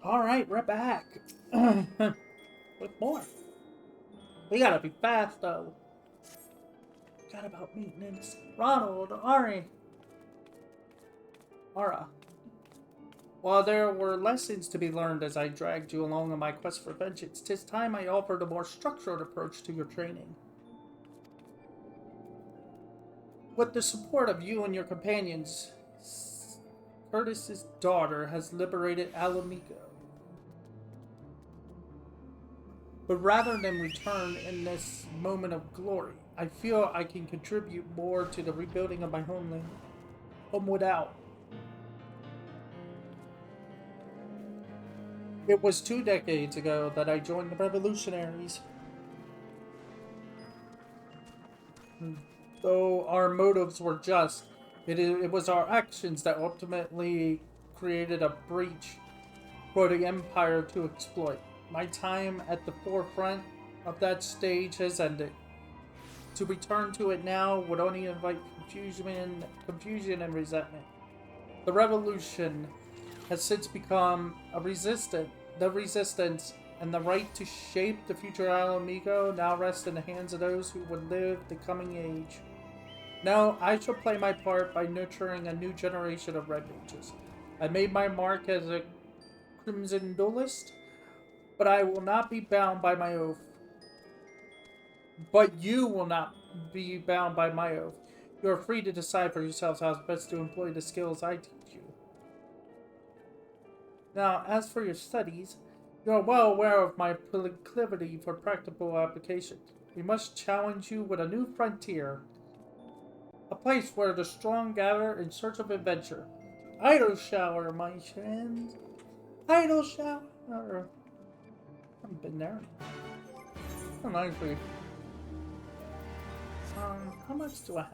Alright, we're back. With more. We gotta be fast though. Forgot about meeting this. Ronald, Ara. While there were lessons to be learned as I dragged you along on my quest for vengeance, 'tis time I offered a more structured approach to your training. With the support of you and your companions, Curtis's daughter has liberated Alamico. But rather than return in this moment of glory, I feel I can contribute more to the rebuilding of my homeland. Home without. It was 2 decades ago that I joined the revolutionaries. Though our motives were just, it was our actions that ultimately created a breach for the Empire to exploit. My time at the forefront of that stage has ended. To return to it now would only invite confusion and resentment. The revolution has since become the resistance, and the right to shape the future Alamigo now rests in the hands of those who would live the coming age. Now, I shall play my part by nurturing a new generation of Red Mages. I made my mark as a Crimson Duelist, but I will not be bound by my oath. But you will not be bound by my oath. You are free to decide for yourselves how best to employ the skills I teach you. Now, as for your studies, you are well aware of my proclivity for practical application. We must challenge you with a new frontier, a place where the strong gather in search of adventure. Idle shower, my friends. Idle shower. I haven't been there. I'm angry. How much do I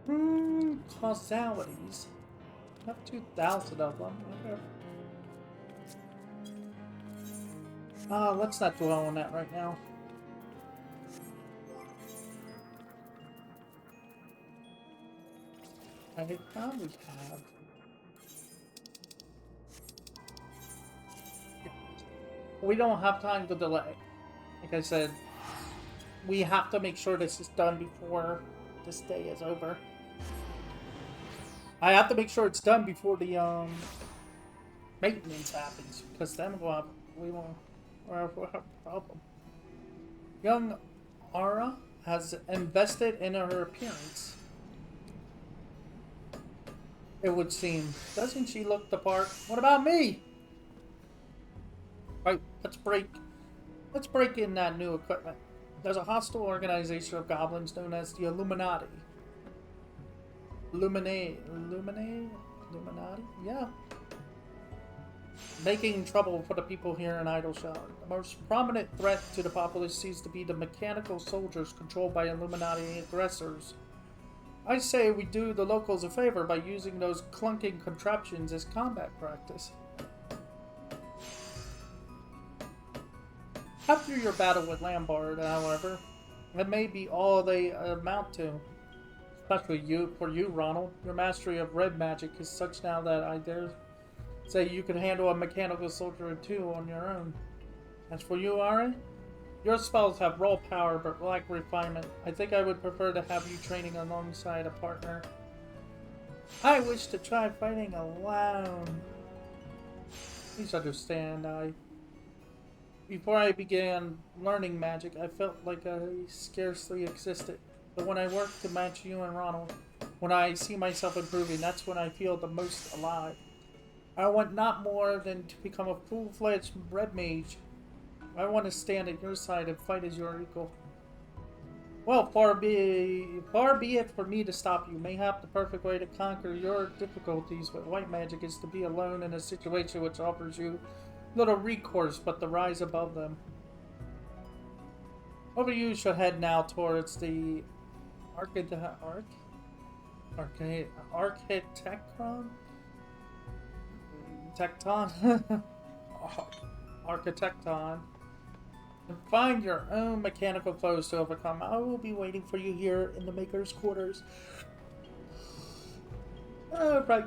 have? Causalities. I have 2,000 of them. Okay. Let's not dwell on that right now. I probably have. We don't have time to delay. Like I said, we have to make sure this is done before this day is over. I have to make sure it's done before the maintenance happens, because then we won't have a problem. Young Ara has invested in her appearance. It would seem. Doesn't she look the part? What about me? Right, let's break in that new equipment. There's a hostile organization of goblins known as the Illuminati. Illuminati? Yeah. Making trouble for the people here in Idleshire. The most prominent threat to the populace seems to be the mechanical soldiers controlled by Illuminati aggressors. I say we do the locals a favor by using those clunking contraptions as combat practice. After your battle with Lambard, however, it may be all they amount to. Especially for you, Ronald. Your mastery of red magic is such now that I dare say you can handle a mechanical soldier or two on your own. As for you, Ari, your spells have raw power but lack refinement. I think I would prefer to have you training alongside a partner. I wish to try fighting alone. Please understand, before I began learning magic, I felt like I scarcely existed. But when I work to match you and Ronald, when I see myself improving, that's when I feel the most alive. I want not more than to become a full-fledged red mage. I want to stand at your side and fight as your equal. Well, far be it for me to stop you. Mayhap the perfect way to conquer your difficulties with white magic is to be alone in a situation which offers you little recourse but to rise above them. Over you shall head now towards the Architecton? Architecton. And find your own mechanical foes to overcome. I will be waiting for you here in the Maker's Quarters. Right.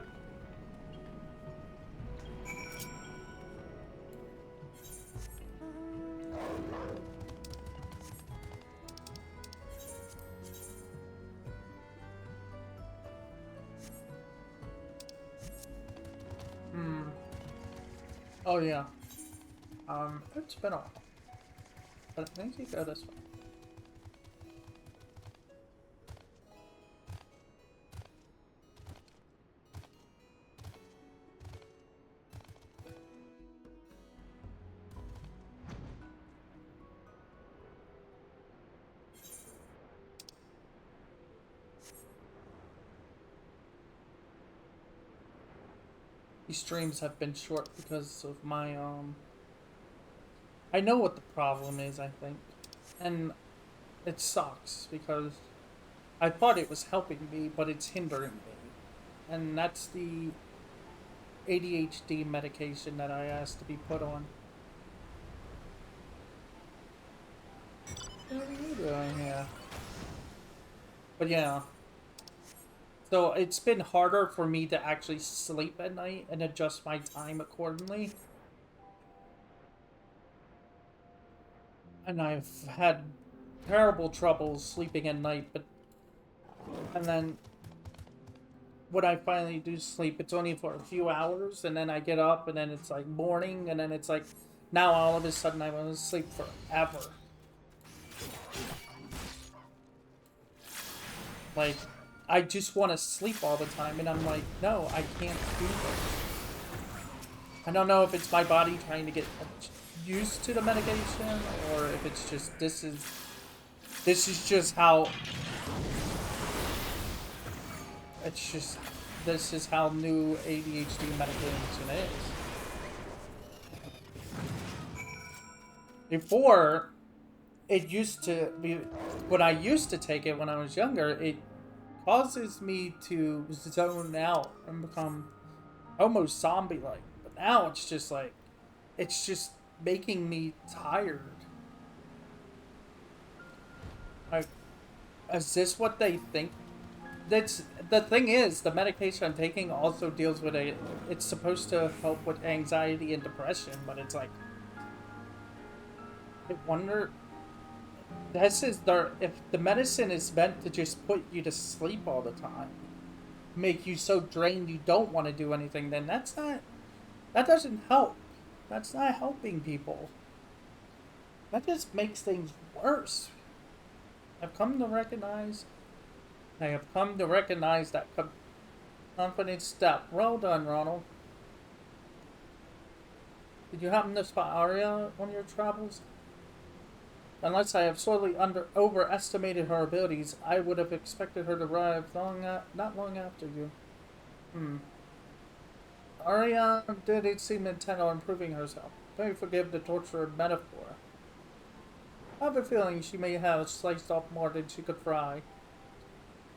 Oh yeah. It's been a while. But I think you go this way. These streams have been short because of my I know what the problem is, I think. And it sucks because I thought it was helping me, but it's hindering me. And that's the ADHD medication that I asked to be put on. What are you doing here? But yeah. So it's been harder for me to actually sleep at night and adjust my time accordingly. And I've had terrible trouble sleeping at night, but and then when I finally do sleep, it's only for a few hours, and then I get up, and then it's like morning, and then it's like now all of a sudden I want to sleep forever. Like, I just want to sleep all the time, and I'm like, no, I can't do this. I don't know if it's my body trying to get used to the medication, or if it's just this is just how it's just this is how new ADHD medication is. Before, it used to be when I used to take it when I was younger, it causes me to zone out and become almost zombie-like. But now it's just like, it's just making me tired. Like, is this what they think? That's the thing is, the medication I'm taking also deals with it's supposed to help with anxiety and depression, but it's like, I wonder, this is if the medicine is meant to just put you to sleep all the time, make you so drained you don't want to do anything, then that doesn't help. That's not helping people. That just makes things worse. I've come to recognize I have come to recognize that confident step. Well done, Ronald. Did you happen to spot Arya on your travels? Unless I have sorely overestimated her abilities, I would have expected her to arrive not long after you. Arya did it seem intent on improving herself. May forgive the tortured metaphor. I have a feeling she may have sliced off more than she could fry.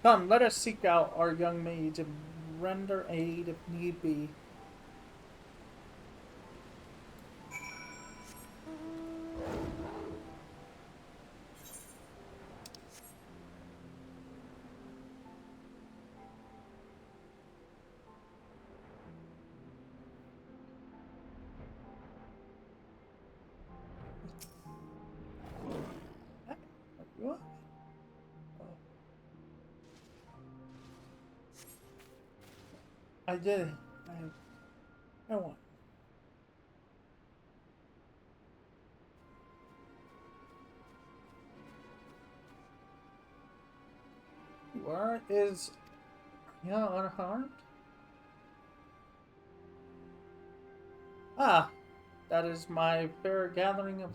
Come, let us seek out our young maids and render aid if need be. What? I did. I want. Where is unharmed? Ah, that is my fair gathering of.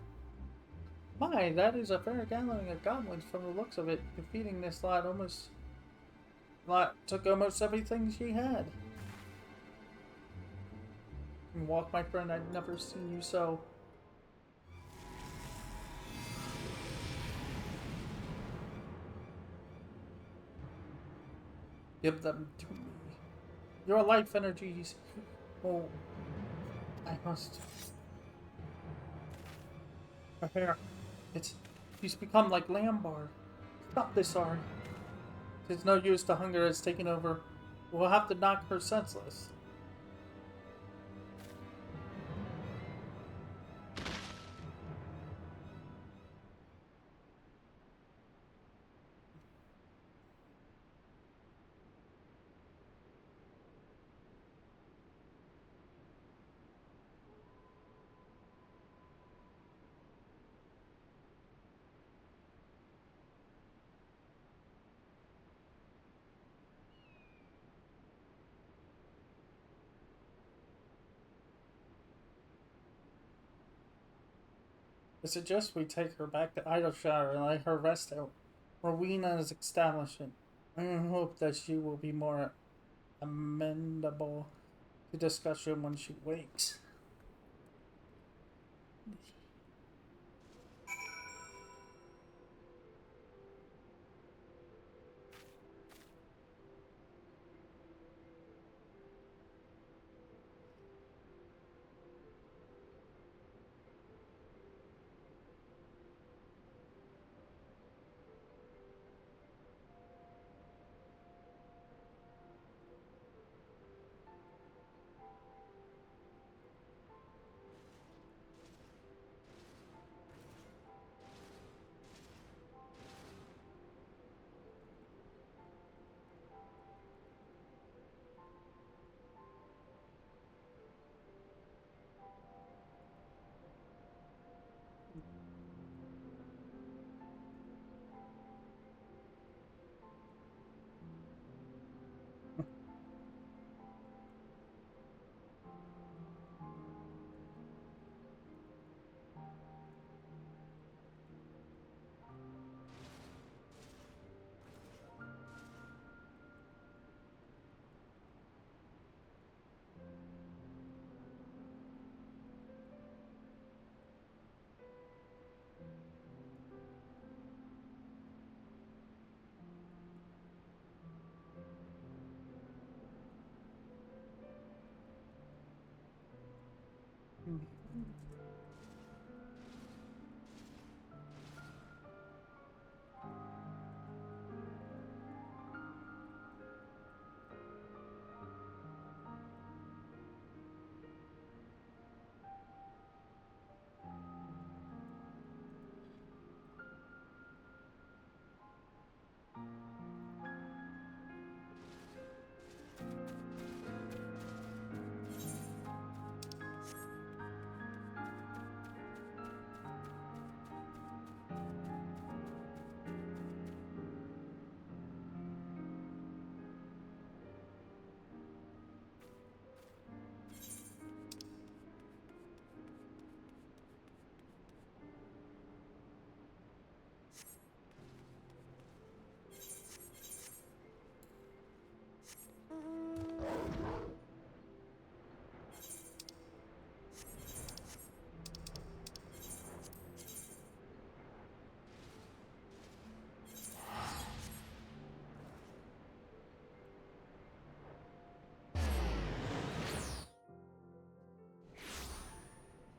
That is a fair gathering of goblins from the looks of it. Defeating this lot took almost everything she had. And walk, my friend, I've never seen you so. Give them to me. Your life energies. Oh, I must. Her hair. She's become like Lambar. Stop this, Ari. It's no use, the hunger has taken over. We'll have to knock her senseless. I suggest we take her back to Idleshire and let her rest out. Rowena's establishment. I hope that she will be more amenable to discussion when she wakes.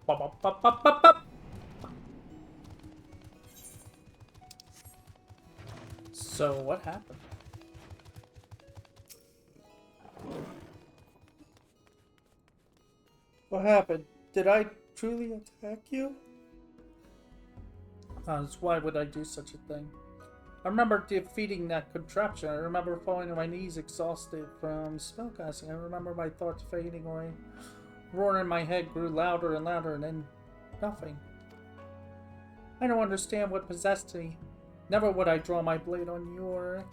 Bop, bop, bop, bop, bop, bop. So what happened? What happened? Did I truly attack you? Why would I do such a thing? I remember defeating that contraption. I remember falling to my knees exhausted from spellcasting. I remember my thoughts fading away. Roar in my head grew louder and louder, and then nothing. I don't understand what possessed me. Never would I draw my blade on you or...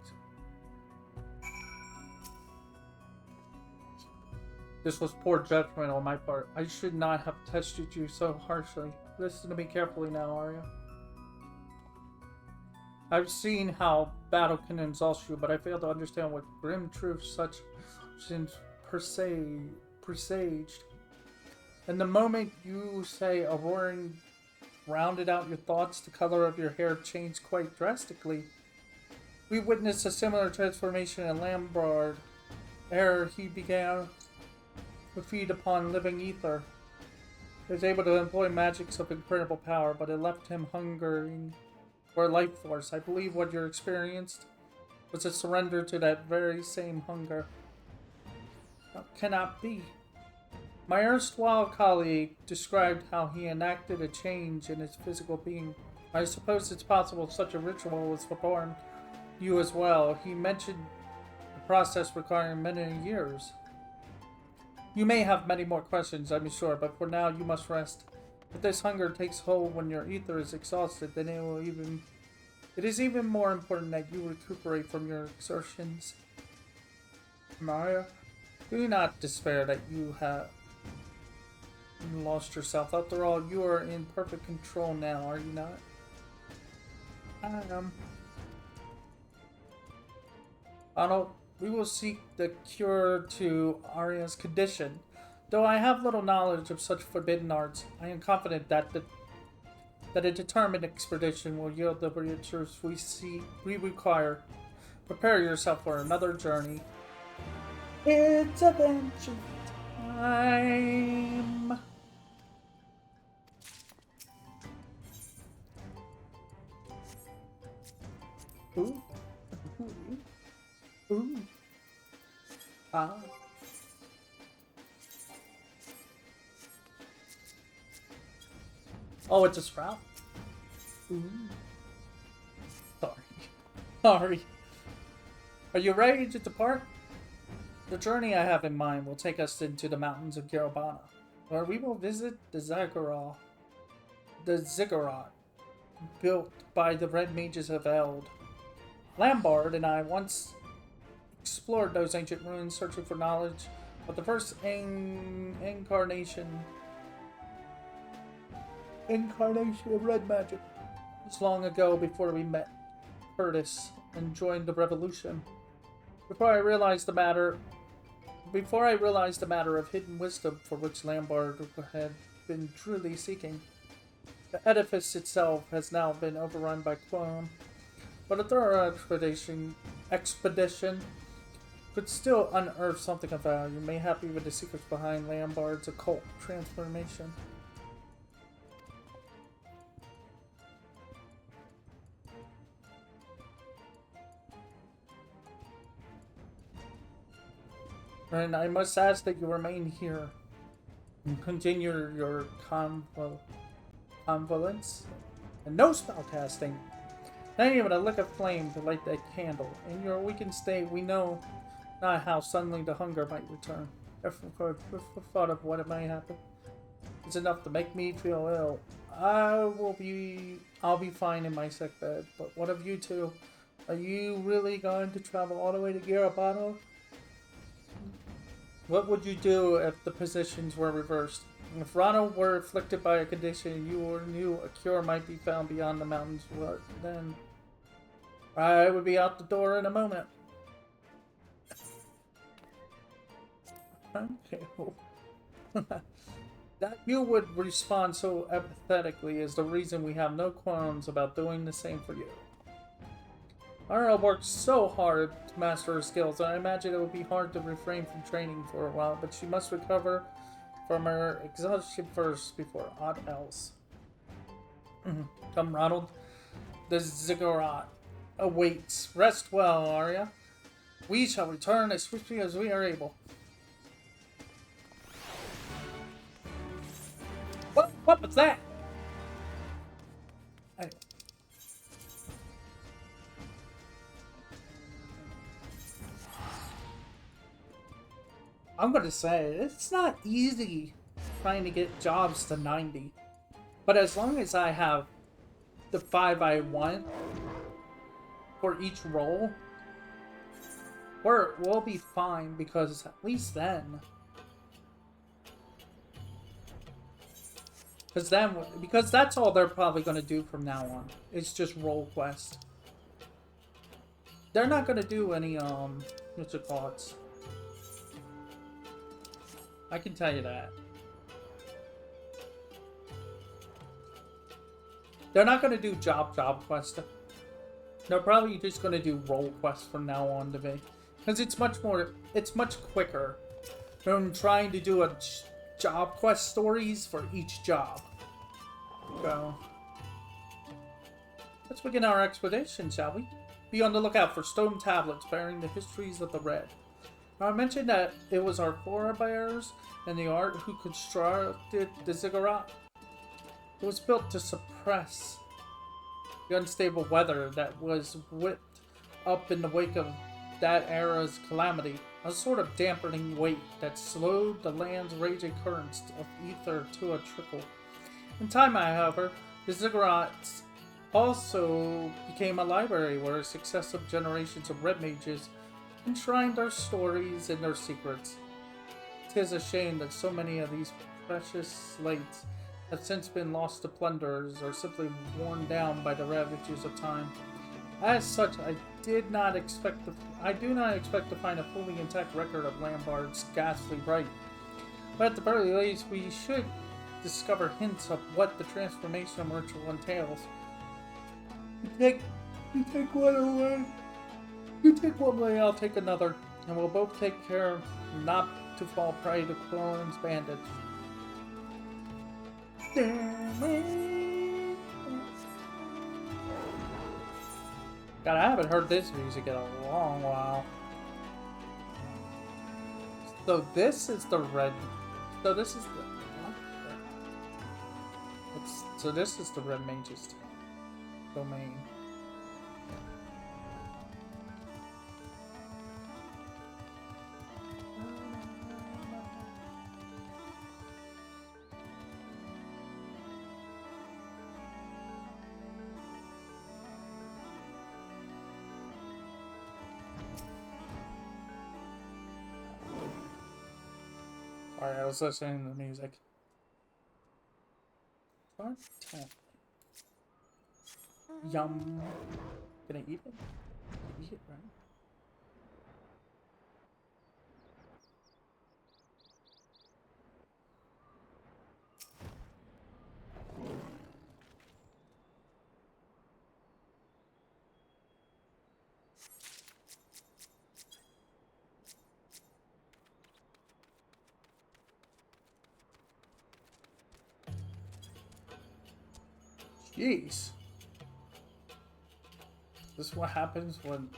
This was poor judgment on my part. I should not have tested you so harshly. Listen to me carefully now, Arya. I've seen how battle can exhaust you, but I fail to understand what grim truths such sins presaged. And the moment you say a roaring rounded out your thoughts, the color of your hair changed quite drastically. We witnessed a similar transformation in Lambard ere he began to feed upon living ether. He was able to employ magics of incredible power, but it left him hungering for a life force. I believe what you experienced was a surrender to that very same hunger. That cannot be. My erstwhile colleague described how he enacted a change in his physical being. I suppose it's possible such a ritual was performed you as well. He mentioned the process requiring many years. You may have many more questions, I'm sure, but for now you must rest. If this hunger takes hold when your ether is exhausted, then it is even more important that you recuperate from your exertions. Maria, do not despair that you have You lost yourself. After all, you are in perfect control now, are you not? I am. Arnold, we will seek the cure to Arya's condition. Though I have little knowledge of such forbidden arts, I am confident that a determined expedition will yield the answers we require. Prepare yourself for another journey. It's adventure time. Ooh. Ooh. Ah. Oh, it's a sprout? Ooh. Sorry. Sorry. Are you ready to depart? The journey I have in mind will take us into the mountains of Garabana, where we will visit the ziggurat, built by the Red Mages of Eld. Lambard and I once explored those ancient ruins searching for knowledge of the first incarnation of red magic. It was long ago before we met Curtis and joined the revolution. Before I realized the matter of hidden wisdom for which Lambard had been truly seeking. The edifice itself has now been overrun by clone, but a thorough expedition could still unearth something of value, mayhappy with the secrets behind Lambard's occult transformation. And I must ask that you remain here and continue your convalescence and no spellcasting. Not even a lick of flame to light that candle. In your weakened state, we know not how suddenly the hunger might return. Every thought of what might happen is enough to make me feel ill. I'll be fine in my sick bed. But what of you two? Are you really going to travel all the way to Garabano? What would you do if the positions were reversed? If Ronald were afflicted by a condition you knew a cure might be found beyond the mountains, what then? I would be out the door in a moment. Okay. That you would respond so empathetically is the reason we have no qualms about doing the same for you. Arya worked so hard to master her skills, and I imagine it would be hard to refrain from training for a while, but she must recover from her exhaustion first before aught else. Come, Ronald. The ziggurat awaits. Rest well, Arya. We shall return as swiftly as we are able. What was that? Anyway. I'm gonna say, it's not easy trying to get jobs to 90. But as long as I have the 5 I want for each role, we'll be fine, because at least then... Because that's all they're probably gonna do from now on. It's just role quest. They're not gonna do any, what's it called? I can tell you that. They're not going to do job quest. They're probably just going to do role quests from now on to me. Because it's much quicker than trying to do a job quest stories for each job. So, let's begin our expedition, shall we? Be on the lookout for stone tablets bearing the histories of the Red. I mentioned that it was our forebears and the art who constructed the ziggurat. It was built to suppress the unstable weather that was whipped up in the wake of that era's calamity, a sort of dampening weight that slowed the land's raging currents of ether to a trickle. In time, however, the ziggurat also became a library where successive generations of red mages enshrined their stories and their secrets. 'Tis a shame that so many of these precious slates have since been lost to plunderers or simply worn down by the ravages of time. As such, I do not expect to find a fully intact record of Lambard's ghastly rite. But at the very least, we should discover hints of what the transformation ritual entails. You take one away. You take one way, I'll take another, and we'll both take care not to fall prey to Clorin's bandits. God, I haven't heard this music in a long while. So this is the red. So this is the. So this is the Red Mage's domain. Sorry, I was listening to the music. Yum. Can I eat it? Eat it, right? Jeez. This is what happens when...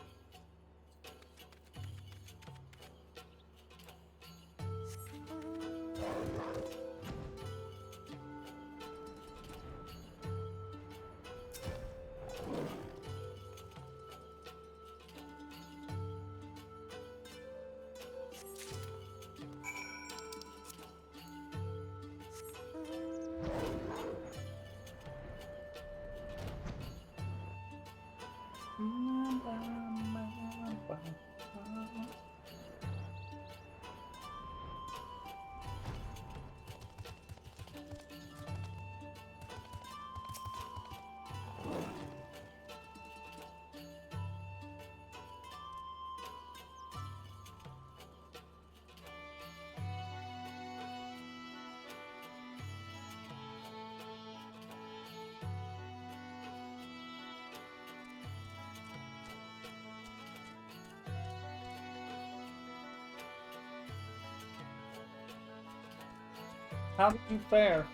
How did you fare?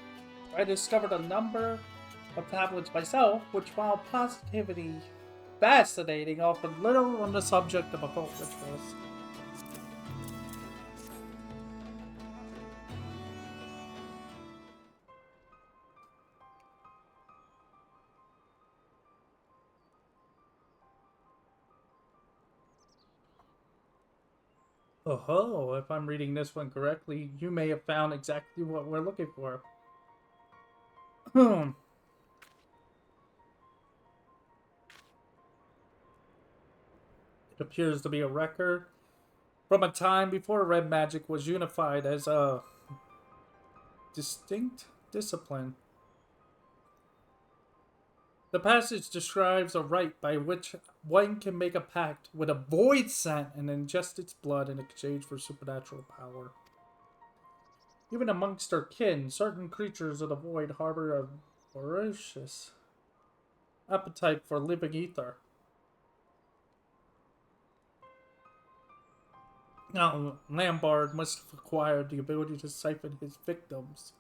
I discovered a number of tablets myself, which, while positively fascinating, offered little on the subject of occult rituals. Oh, if I'm reading this one correctly, you may have found exactly what we're looking for. It appears to be a record from a time before red magic was unified as a distinct discipline. The passage describes a rite by which one can make a pact with a void scent and ingest its blood in exchange for supernatural power. Even amongst our kin, certain creatures of the void harbor a ferocious appetite for living ether. Now, Lambard must have acquired the ability to siphon his victims'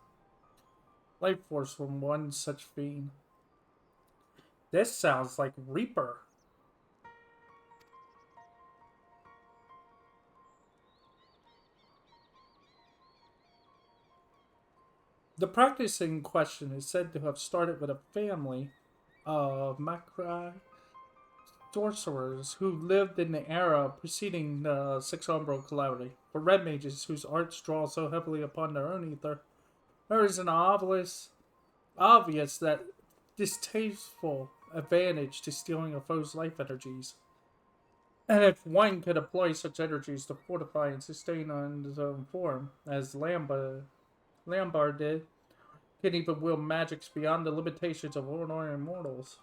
life force from one such fiend. This sounds like Reaper. The practice in question is said to have started with a family of Macrai sorcerers who lived in the era preceding the Six Umbral Calamity. For red mages whose arts draw so heavily upon their own ether, there is an obvious that distasteful advantage to stealing a foe's life energies. And if one could employ such energies to fortify and sustain on his own form, as Lambda Lambard did, can even wield magics beyond the limitations of ordinary mortals.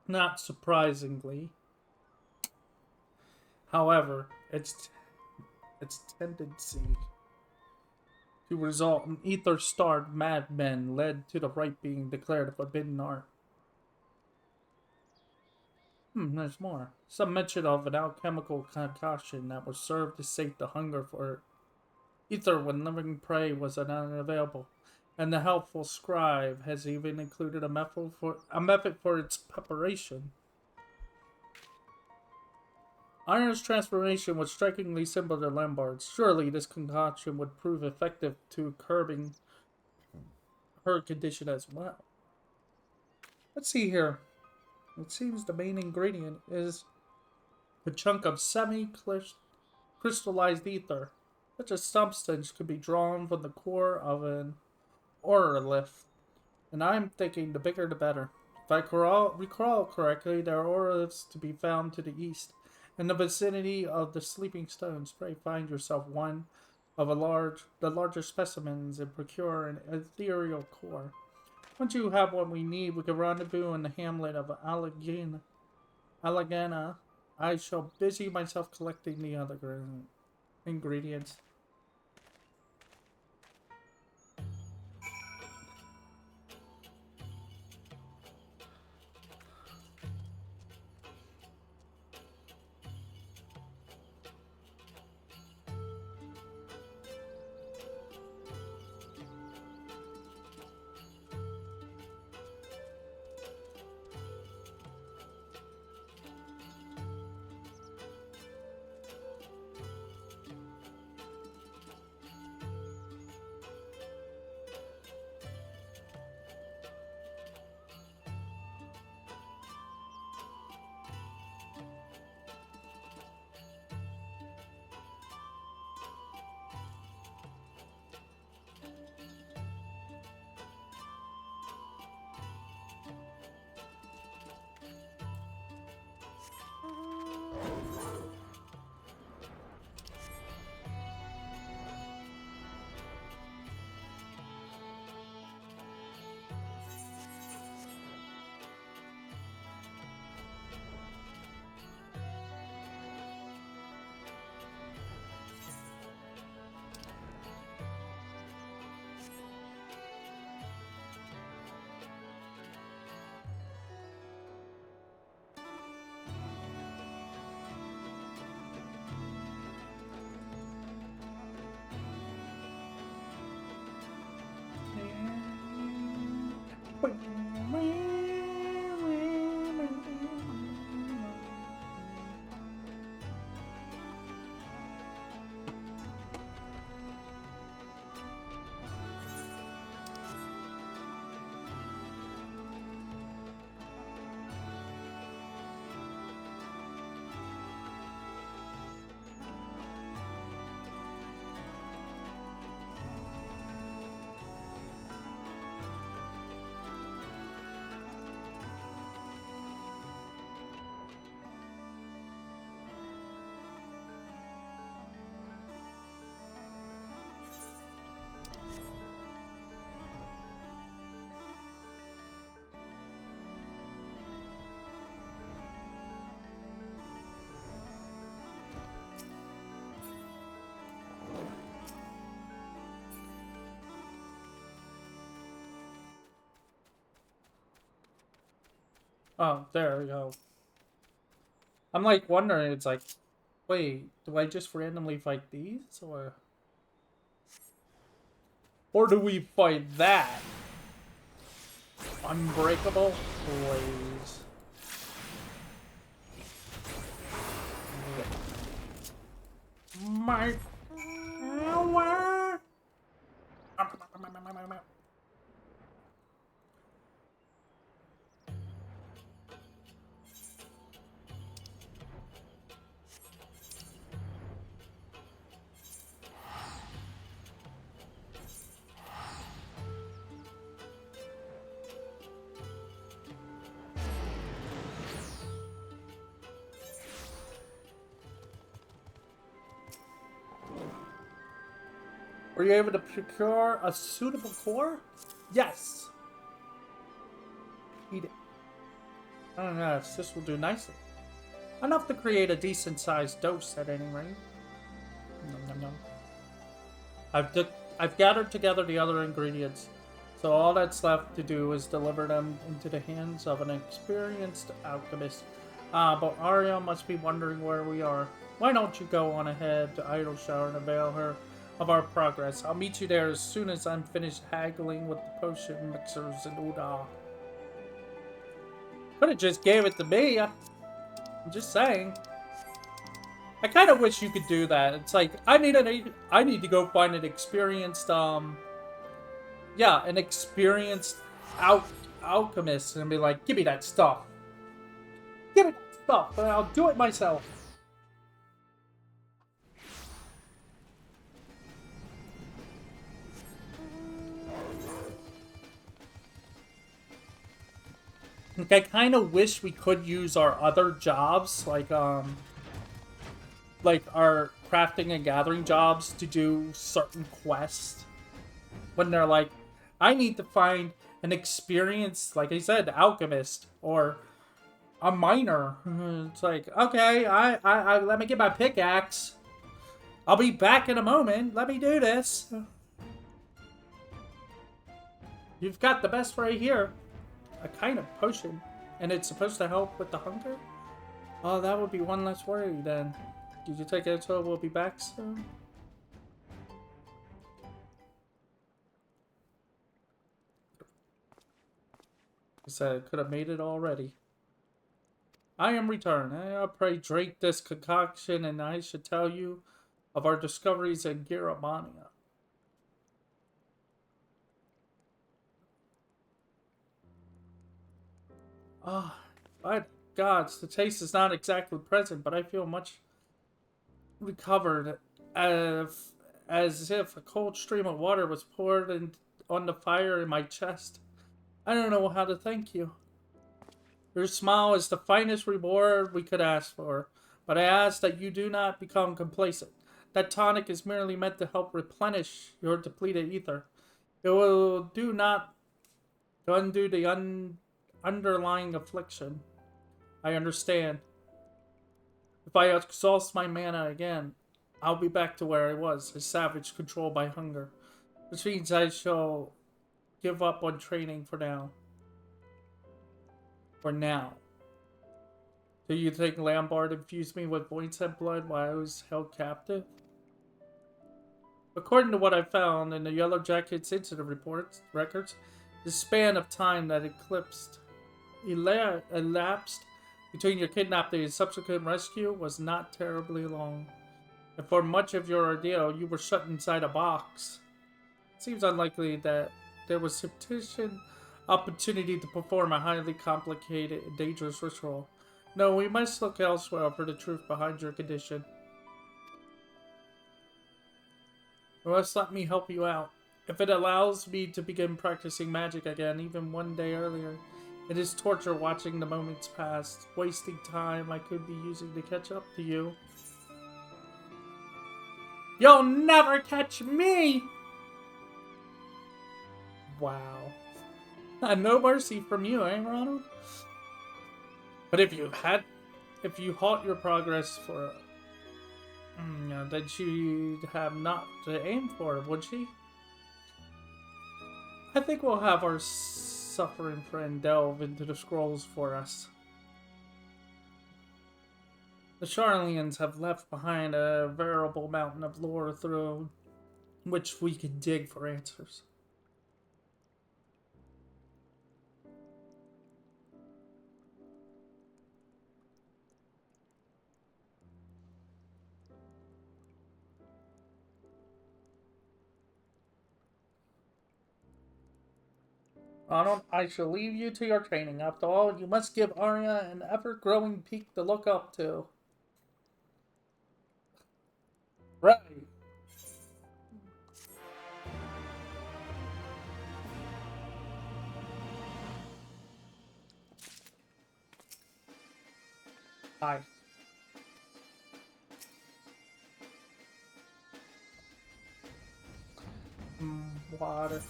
Not surprisingly, however, its tendency to result in ether-starved madmen led to the rite being declared a forbidden art. There's more. Some mention of an alchemical concoction that was served to sate the hunger for ether when living prey was unavailable, and the helpful scribe has even included a method for its preparation. Iron's transformation was strikingly similar to Lambard's. Surely this concoction would prove effective to curbing her condition as well. Let's see here. It seems the main ingredient is a chunk of semi-crystallized ether. Such a substance could be drawn from the core of an aurolith, and I'm thinking the bigger the better. If I recall correctly, there are auroliths to be found to the east, in the vicinity of the Sleeping Stones. Pray find yourself one of the larger specimens and procure an ethereal core. Once you have what we need, we can rendezvous in the hamlet of Alagana. I shall busy myself collecting the other ingredients. Oh, there we go. I'm like wondering, it's like, wait, do I just randomly fight these, or do we fight that? Unbreakable? Please. My power. Were you able to procure a suitable core? Yes. Eat it. I don't know if this will do nicely. Enough to create a decent-sized dose at any rate. Nom, nom, nom. I've gathered together the other ingredients, so all that's left to do is deliver them into the hands of an experienced alchemist. But Arya must be wondering where we are. Why don't you go on ahead to Idleshire and avail her of our progress? I'll meet you there as soon as I'm finished haggling with the potion mixers and Uda. Could have just gave it to me. I'm just saying. I kind of wish you could do that. It's like I need to go find an experienced an experienced alchemist and be like, give me that stuff. Give me that stuff, and I'll do it myself. Like, I kind of wish we could use our other jobs, like our crafting and gathering jobs, to do certain quests. When they're like, I need to find an experienced, like I said, alchemist or a miner. It's like, okay, I let me get my pickaxe. I'll be back in a moment. Let me do this. You've got the best right here. A kind of potion. And it's supposed to help with the hunger? Oh, that would be one less worry then. Did you take it so we'll be back soon? I said I could have made it already. I am returned. I pray drink this concoction and I should tell you of our discoveries in Giramania. Ah, by gods, the taste is not exactly present, but I feel much recovered, as if a cold stream of water was poured on the fire in my chest. I don't know how to thank you. Your smile is the finest reward we could ask for, but I ask that you do not become complacent. That tonic is merely meant to help replenish your depleted ether. It will do not undo the underlying affliction. I understand. If I exhaust my mana again, I'll be back to where I was, a savage controlled by hunger. Which means I shall give up on training for now. For now. Do you think Lambard infused me with void scent blood while I was held captive? According to what I found in the Yellow Jacket's incident records, the span of time that elapsed between your kidnapping and subsequent rescue was not terribly long. And for much of your ordeal, you were shut inside a box. It seems unlikely that there was sufficient opportunity to perform a highly complicated and dangerous ritual. No, we must look elsewhere for the truth behind your condition. You must let me help you out. If it allows me to begin practicing magic again, even one day earlier, it is torture watching the moments pass, wasting time I could be using to catch up to you. You'll never catch me! Wow. No mercy from you, eh, Ronald? But if you halt your progress for, then she'd have not to aim for, would she? I think we'll have our suffering friend delve into the scrolls for us. The Charlians have left behind a veritable mountain of lore through which we can dig for answers. Ronald, I shall leave you to your training. After all, you must give Arya an ever-growing peak to look up to. Right. Hi. Water.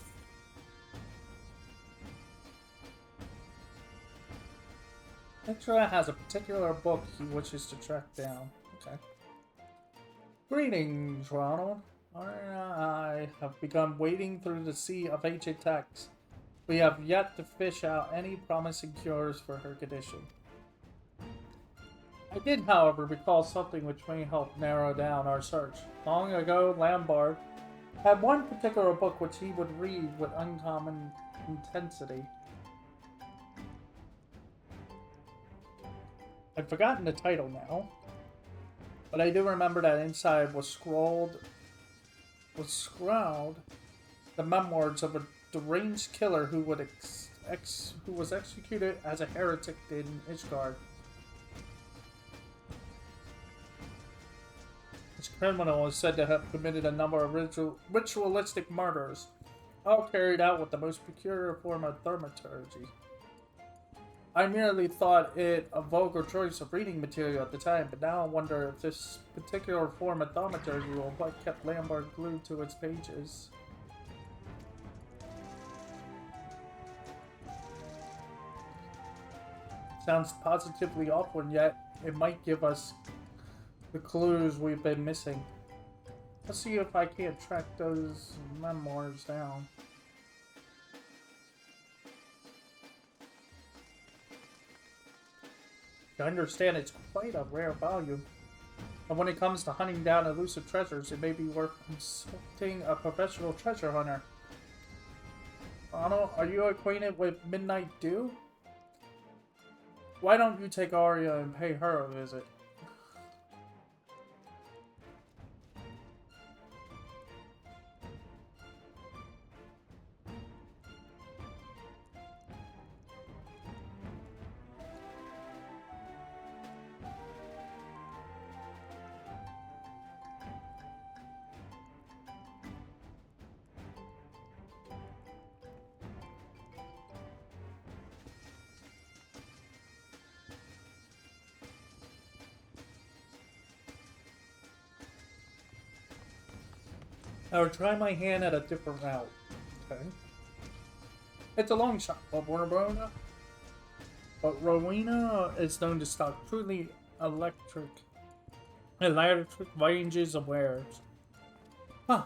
Picture has a particular book he wishes to track down. Okay. Greetings, Ronald. I have begun wading through the sea of ancient texts. We have yet to fish out any promising cures for her condition. I did, however, recall something which may help narrow down our search. Long ago, Lambard had one particular book which he would read with uncommon intensity. I've forgotten the title now, but I do remember that inside was scrawled the memoirs of a deranged killer who was executed as a heretic in Ishgard. This criminal is said to have committed a number of ritualistic murders, all carried out with the most peculiar form of thaumaturgy. I merely thought it a vulgar choice of reading material at the time, but now I wonder if this particular form of thaumaturgy was what kept Lambert glued to its pages. Sounds positively awful, and yet it might give us the clues we've been missing. Let's see if I can't track those memoirs down. I understand it's quite a rare value, and when it comes to hunting down elusive treasures, it may be worth consulting a professional treasure hunter. Ronald, are you acquainted with Midnight Dew? Why don't you take Arya and pay her a visit? I'll try my hand at a different route. Okay. It's a long shot, but Rowena is known to stock truly electric ranges of wares. Huh.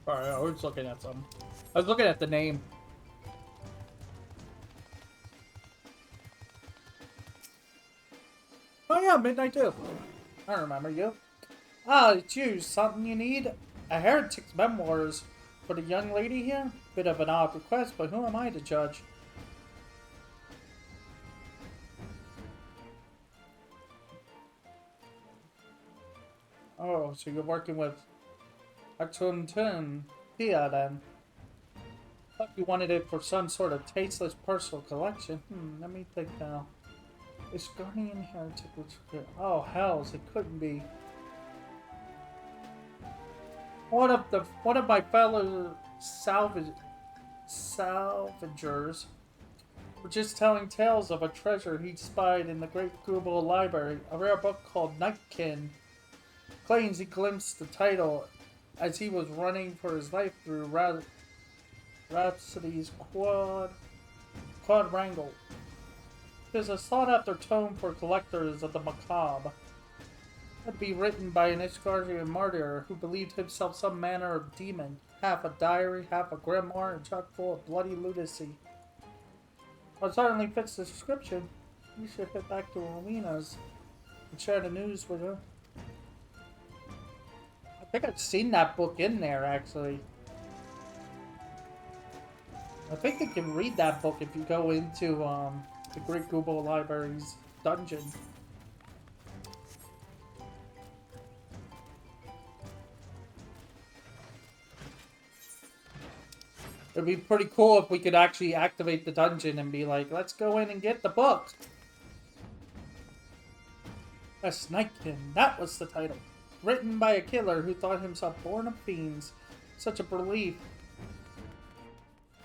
Alright, I was looking at some. I was looking at the name. Oh yeah, Midnight Dew. I remember you. Ah, it's you. Something you need? A heretic's memoirs for the young lady here? Bit of an odd request, but who am I to judge? Oh, so you're working with Artuntun Pia then. Thought you wanted it for some sort of tasteless personal collection. Let me think now. Is Guardian Heretic which oh hells, it couldn't be. One of my fellow salvagers were just telling tales of a treasure he'd spied in the Great Google Library, a rare book called Nightkin. Claims he glimpsed the title as he was running for his life through Rhapsody's quadrangle. There's a sought-after tome for collectors of the macabre. It would be written by an Ishgardian martyr who believed himself some manner of demon, half a diary, half a grimoire, and chock full of bloody lunacy. Well, it certainly fits the description. You should head back to Rowena's and share the news with her. I think I've seen that book in there, actually. I think you can read that book if you go into the Great Google Library's dungeon. It'd be pretty cool if we could actually activate the dungeon and be like, let's go in and get the book. A Nightkin, that was the title. Written by a killer who thought himself born of fiends. Such a belief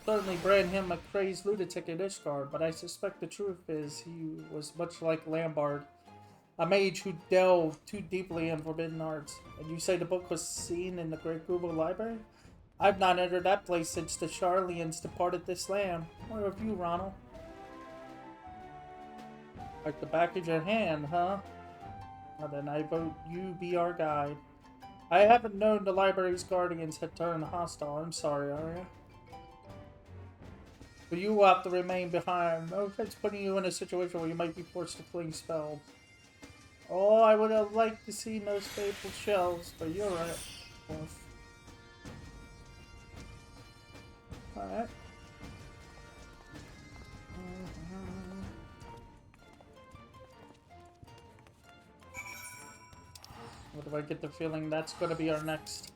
certainly brand him a crazed lunatic in Ishgard, but I suspect the truth is he was much like Lambard, a mage who delved too deeply in forbidden arts. And you say the book was seen in the Great Google Library? I've not entered that place since the Charlians departed this land. Where have you, Ronald? Like the back of your hand, huh? Well, then I vote you be our guide. I haven't known the library's guardians had turned hostile. I'm sorry, Arya. But you will have to remain behind. No offense putting you in a situation where you might be forced to fling spells. Oh, I would have liked to see those faithful shells, but you're right, of course. Alright. What do I get the feeling that's going to be our next?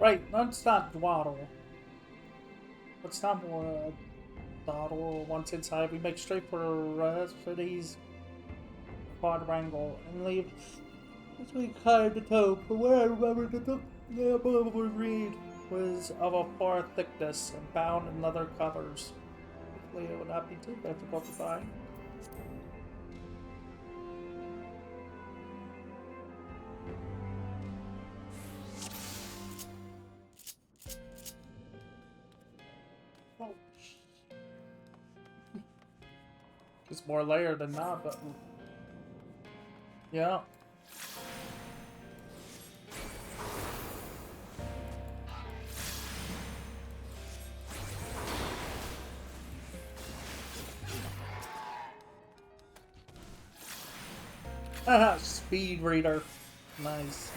Right, let's not dawdle. Let's not dawdle. Once inside, we make straight for these quadrangle and leave. As we climb the top, from where I remember the book we read was of a far thickness and bound in leather covers. Hopefully it would not be too difficult to find. It's more layered than not, but yeah. Haha, speed reader. Nice.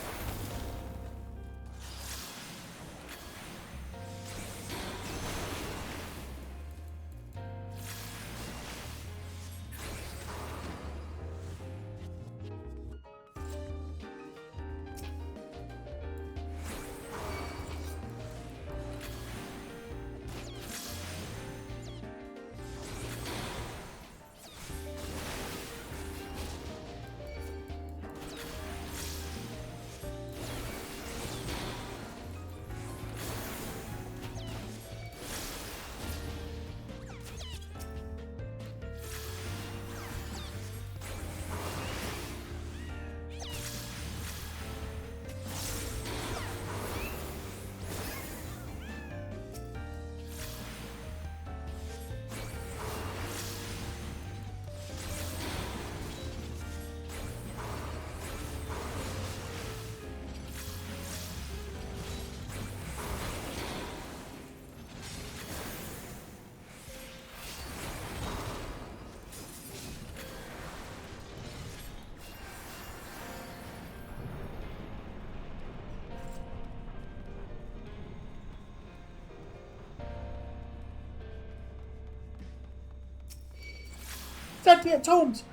Sentient tombs!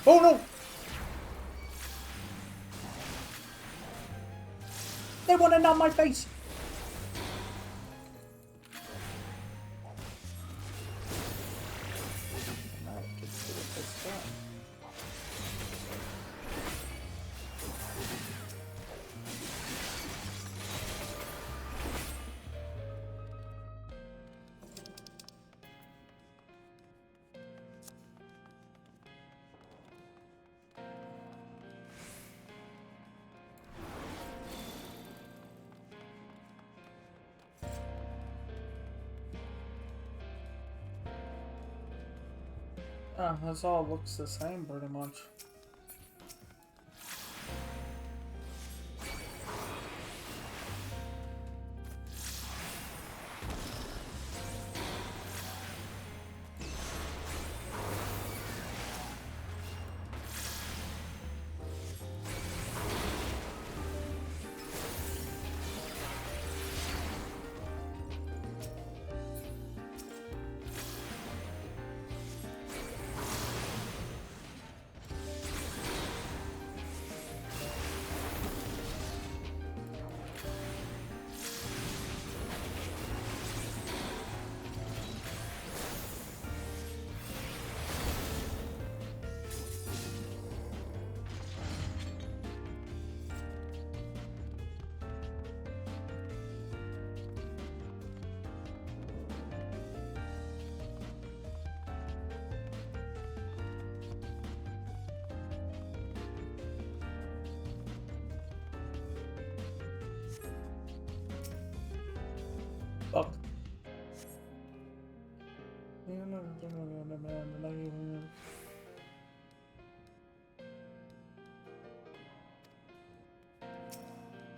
Oh no! They want to knock my face! This all looks the same pretty much. Fuck.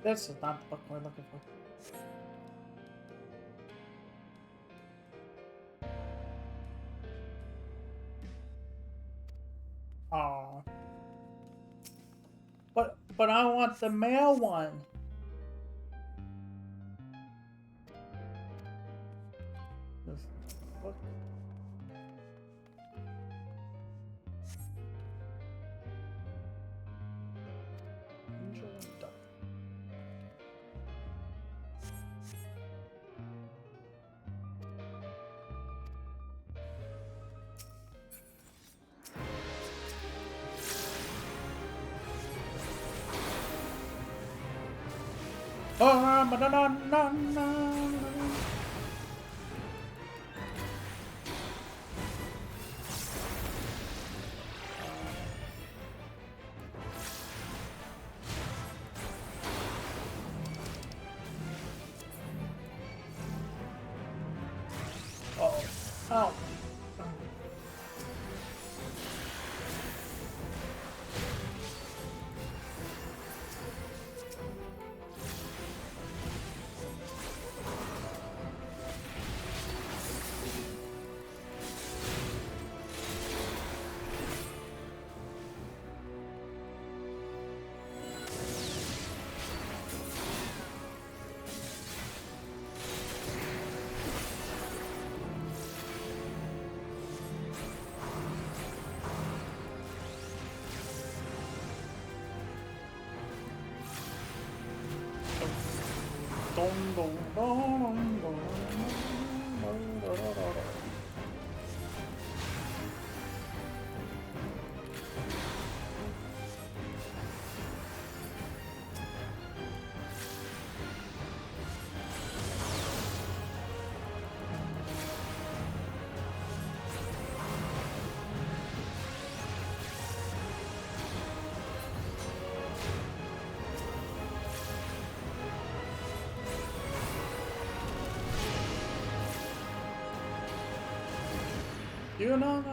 This is not the book we're looking for. Aww. But I want the male one. What? Oh. You know.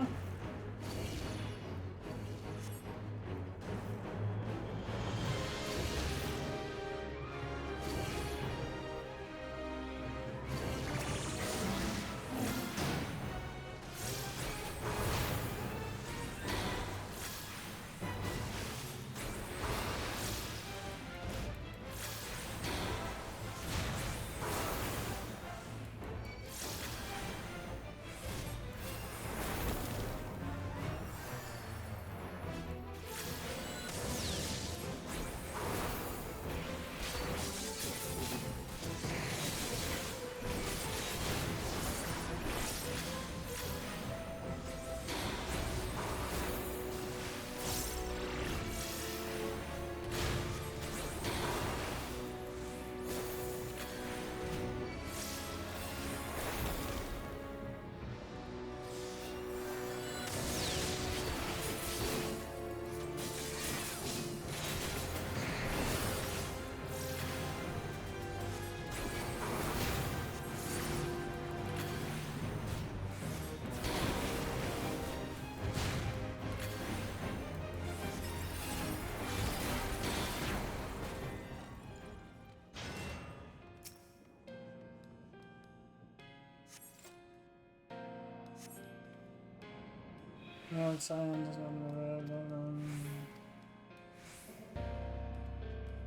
No, it's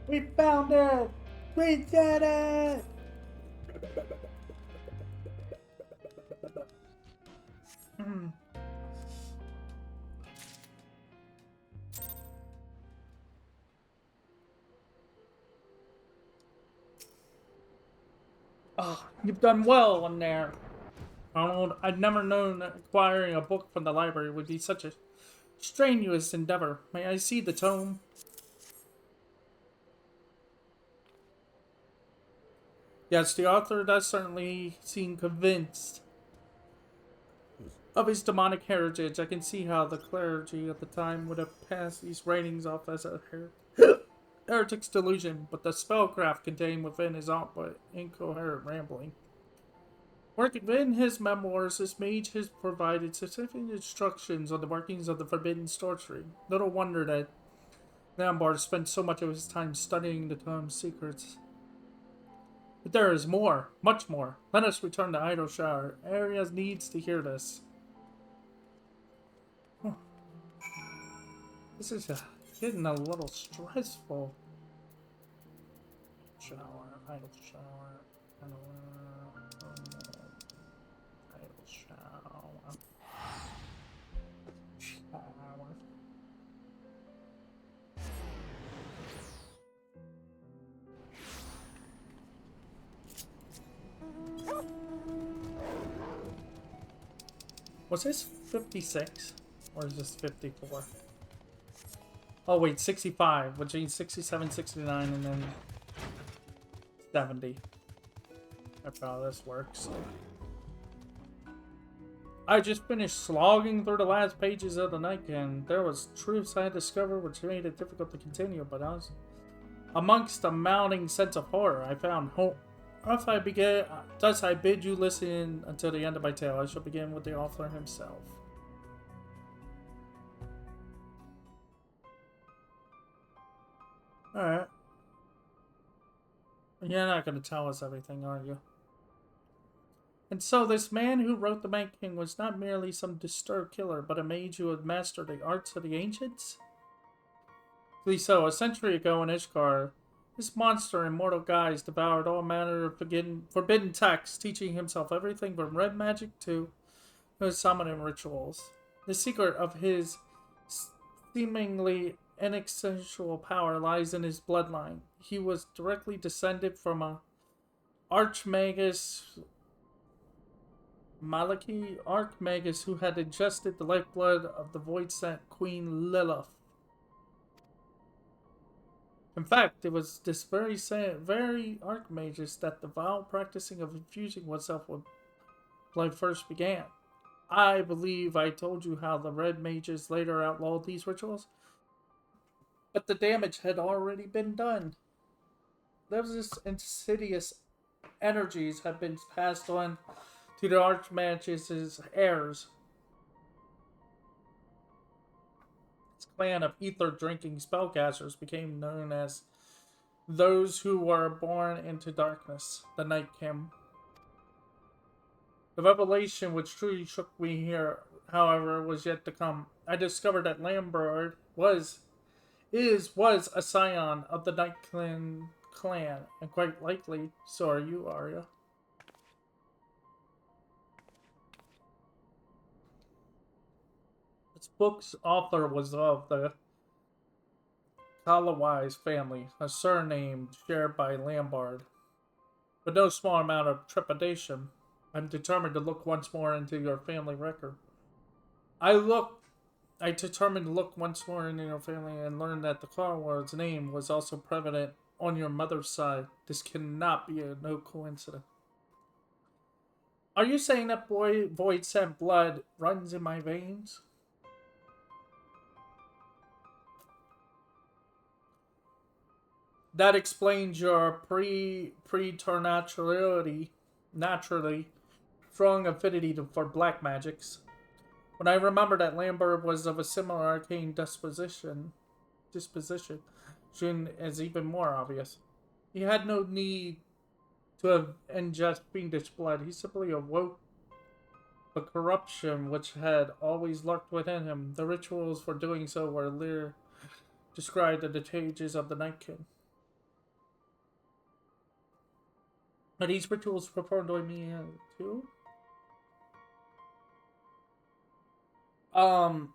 we found it! We did it! Oh, you've done well in there. Arnold, I'd never known that acquiring a book from the library would be such a strenuous endeavor. May I see the tome? Yes, the author does certainly seem convinced of his demonic heritage. I can see how the clergy at the time would have passed these writings off as a heretic's delusion, but the spellcraft contained within is aught but incoherent rambling. Within his memoirs, this mage has provided specific instructions on the workings of the forbidden sorcery. Little wonder that Lombard spent so much of his time studying the tome's secrets. But there is more, much more. Let us return to Idle Shower. Arias needs to hear this. This is getting a little stressful. Shower, idle shower, idle shower. Was this 56? Or is this 54? Oh wait, 65, which means 67, 69, and then 70. That's how this works. I just finished slogging through the last pages of the night, and there was truths I had discovered which made it difficult to continue, but I was amongst a mounting sense of horror. I found hope. If I begin, thus I bid you listen until the end of my tale. I shall begin with the author himself. Alright. You're not going to tell us everything, are you? And so this man who wrote the Man King was not merely some disturbed killer, but a mage who had mastered the arts of the ancients? At least so, a century ago in Ishkar, this monster in mortal guise devoured all manner of forbidden texts, teaching himself everything from red magic to summoning rituals. The secret of his seemingly inaccessible power lies in his bloodline. He was directly descended from a archmagus Archmagus who had ingested the lifeblood of the void-sent Queen Lilith. In fact, it was this very Archmagus that the vile practicing of infusing oneself with blood first began. I believe I told you how the Red Mages later outlawed these rituals, but the damage had already been done. Those insidious energies have been passed on to the Archmagus' heirs. This clan of ether-drinking spellcasters became known as those who were born into darkness, the Night King. The revelation which truly shook me here, however, was yet to come. I discovered that Lambert was a scion of the Night Clan, and quite likely so are you, Arya. This book's author was of the Kalawai's family, a surname shared by Lambard. With no small amount of trepidation, I'm determined to look once more into your family record. I determined to look once more into your family and learn that the Kalawai's name was also prevalent on your mother's side. This cannot be no coincidence. Are you saying that void-sent blood runs in my veins? That explains your preternaturality, naturally strong affinity for black magics. When I remember that Lambert was of a similar arcane disposition is even more obvious. He had no need to have ingest fiendish blood. He simply awoke the corruption which had always lurked within him. The rituals for doing so were described in the pages of the Night King. Are these rituals performed by me too? Um.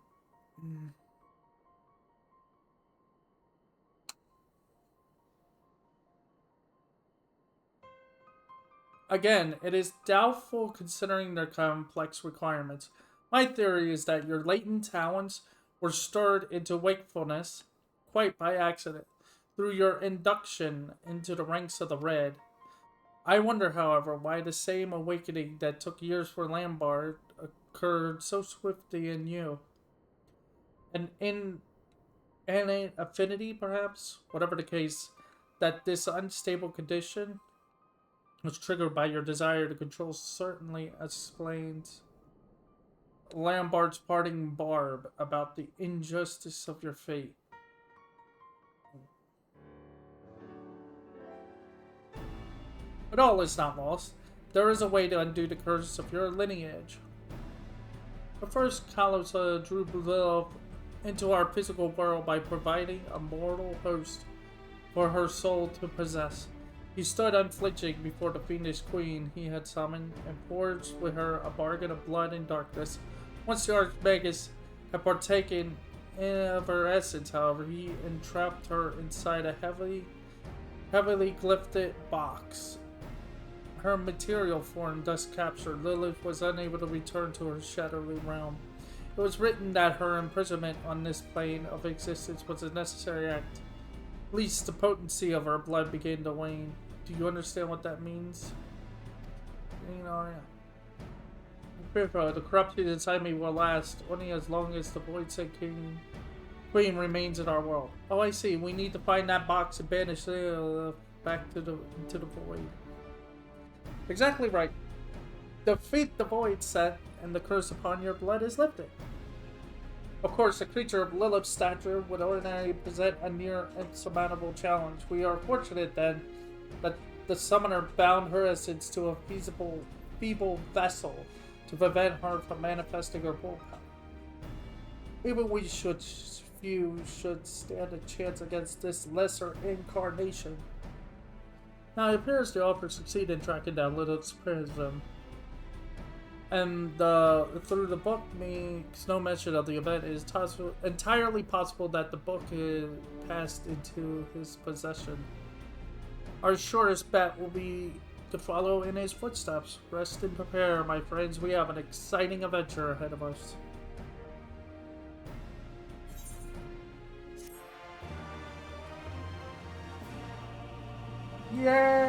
Again, it is doubtful considering their complex requirements. My theory is that your latent talents were stirred into wakefulness quite by accident through your induction into the ranks of the Red. I wonder, however, why the same awakening that took years for Lambard occurred so swiftly in you. An innate affinity, perhaps? Whatever the case, that this unstable condition was triggered by your desire to control certainly explains Lambard's parting barb about the injustice of your fate. But all is not lost. There is a way to undo the curse of your lineage. But first, Kalos drew Lilith into our physical world by providing a mortal host for her soul to possess. He stood unflinching before the fiendish queen he had summoned and forged with her a bargain of blood and darkness. Once the Archmagus had partaken of her essence, however, he entrapped her inside a heavily glyphed box. Her material form thus captured, Lilith was unable to return to her shadowy realm. It was written that her imprisonment on this plane of existence was a necessary act. At least the potency of her blood began to wane. Do you understand what that means? The corruption inside me will last only as long as the Void-Sent Queen remains in our world. Oh, I see. We need to find that box and banish it back into the void. Exactly right. Defeat the Void-Sent, and the curse upon your blood is lifted. Of course, a creature of Lilith's stature would ordinarily present a near insurmountable challenge. We are fortunate, then, that the summoner bound her essence to a feeble vessel to prevent her from manifesting her full power. Even few should stand a chance against this lesser incarnation. Now, it appears the author succeeded in tracking down Lilith's prism, and through the book makes no mention of the event. It is entirely possible that the book passed into his possession. Our shortest bet will be to follow in his footsteps. Rest and prepare, my friends. We have an exciting adventure ahead of us. Yay!